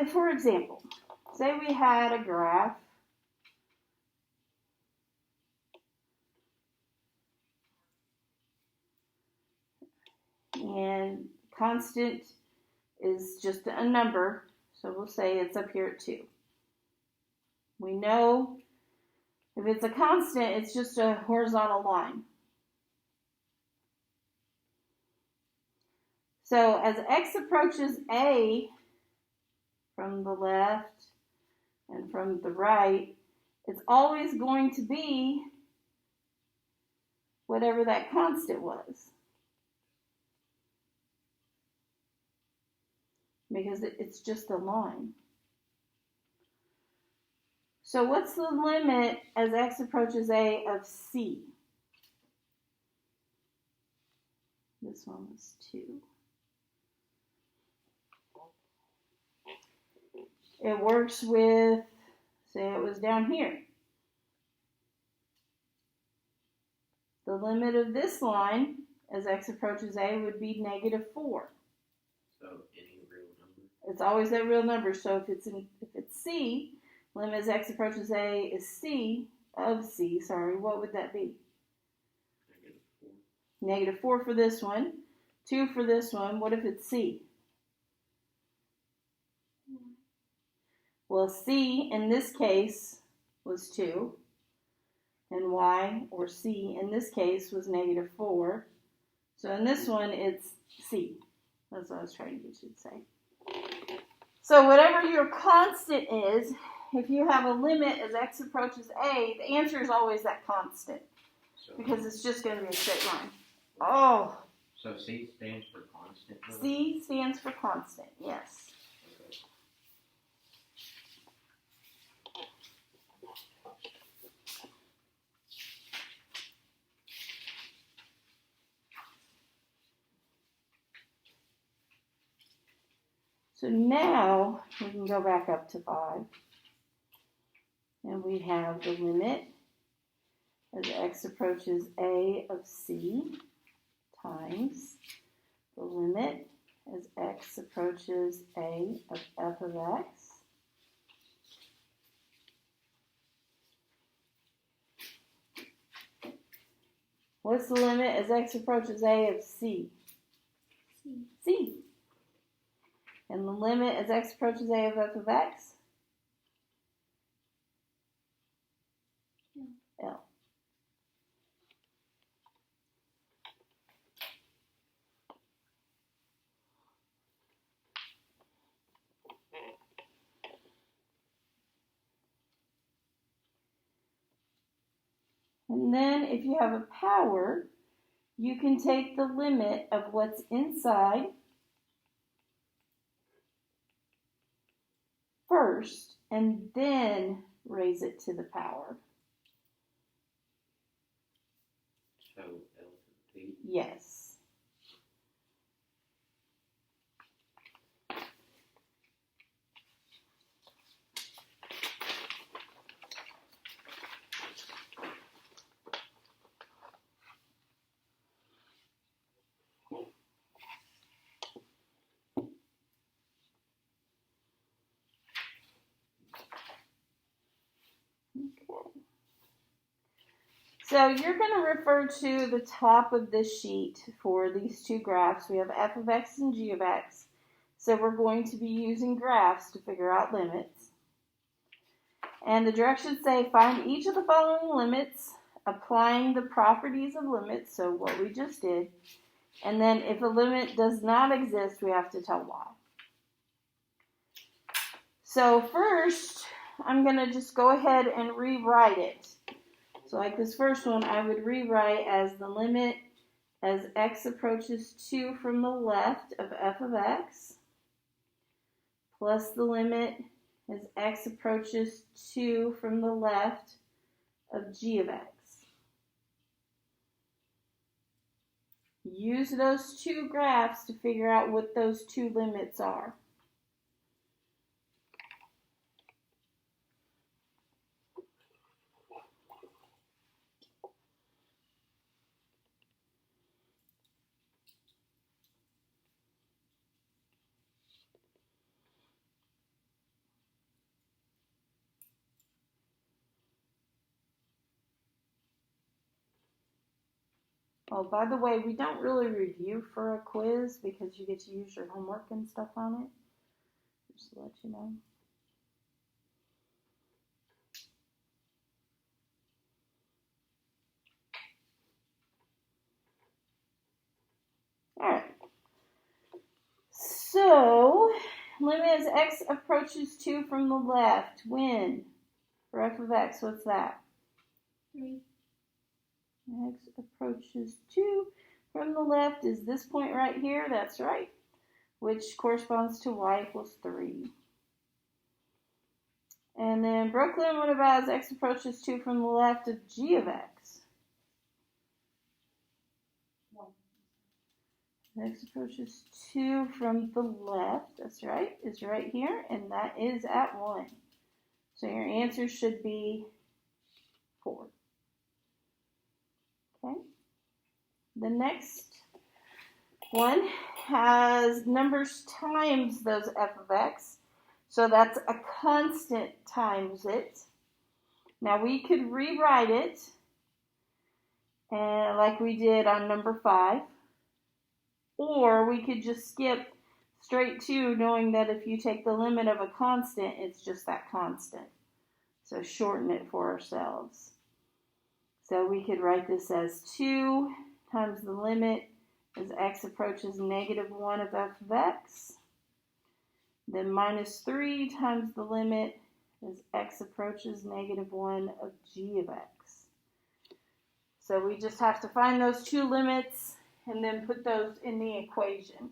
for example, say we had a graph and constant is just a number, so we'll say it's up here at 2. We know if it's a constant, it's just a horizontal line. So as x approaches a from the left and from the right, it's always going to be whatever that constant was. Because it's just a line. So what's the limit as x approaches a of c? This one was 2. It works with, say it was down here. The limit of this line as x approaches a would be -4. So any real number? It's always that real number. So if it's c, limit as x approaches a is c, what would that be? -4 for this one, 2 for this one. What if it's c? Well, c in this case was 2, and y, or c, in this case was -4. So in this one, it's c. That's what I was trying to get you to say. So whatever your constant is, if you have a limit as x approaches a, the answer is always that constant, because it's just going to be a straight line. Oh. So C stands for constant? C stands for constant, yes. Okay. So now we can go back up to 5. And we have the limit as x approaches a of c times the limit as x approaches a of f of x What's the limit as x approaches a of c? C. And the limit as x approaches a of f of x? L. And then if you have a power, you can take the limit of what's inside first and then raise it to the power. So L to the P? Yes. So you're going to refer to the top of this sheet for these two graphs. We have f of x and g of x. So we're going to be using graphs to figure out limits. And the directions say find each of the following limits, applying the properties of limits, so what we just did. And then if a limit does not exist, we have to tell why. So first, I'm going to just go ahead and rewrite it. So like this first one, I would rewrite as the limit as x approaches 2 from the left of f of x plus the limit as x approaches 2 from the left of g of x. Use those two graphs to figure out what those two limits are. Oh, by the way, we don't really review for a quiz because you get to use your homework and stuff on it. Just to let you know. Alright. So, limit as x approaches 2 from the left. When? For f of x, what's that? 3. X approaches 2 from the left is this point right here. That's right. Which corresponds to y equals 3. And then Brooklyn, what about as x approaches 2 from the left of g of x? 1. X approaches 2 from the left, that's right, is right here, and that is at 1. So your answer should be 4. Okay. The next one has numbers times those f of x. So that's a constant times it. Now we could rewrite it like we did on number 5. Or we could just skip straight to knowing that if you take the limit of a constant, it's just that constant. So shorten it for ourselves. So we could write this as 2 times the limit as x approaches negative 1 of f of x. Then minus 3 times the limit as x approaches negative 1 of g of x. So we just have to find those two limits and then put those in the equation.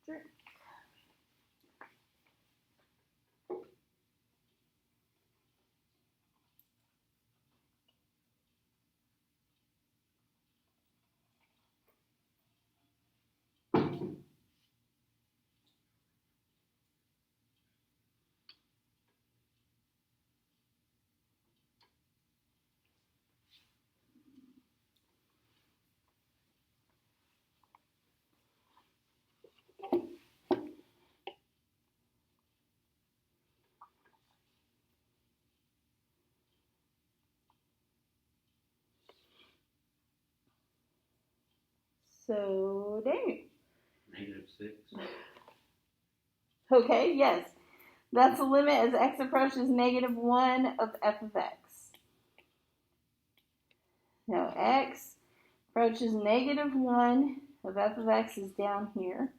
Sure. So, Daniel. -6. Okay, yes. That's the limit as x approaches negative 1 of f of x. Now, x approaches negative 1 of f of x is down here.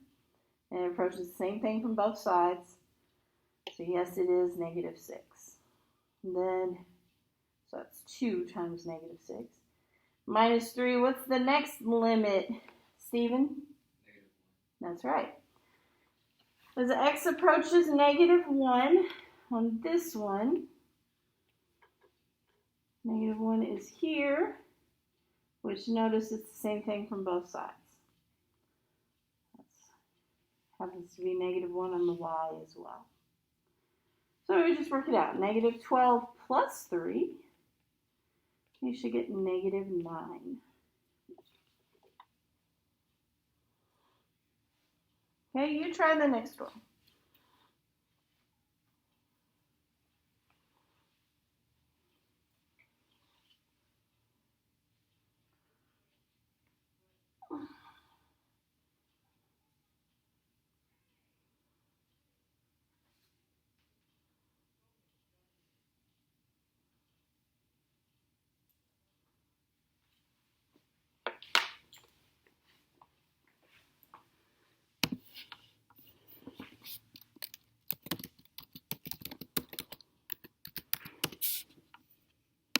And it approaches the same thing from both sides. So, yes, it is -6. And then, so that's 2 times -6. Minus 3, what's the next limit, Stephen? -1. That's right. As x approaches negative 1 on this one, negative 1 is here, which notice it's the same thing from both sides. That happens to be negative 1 on the y as well. So we just work it out. Negative 12 plus 3, you should get negative 9. Okay, you try the next one.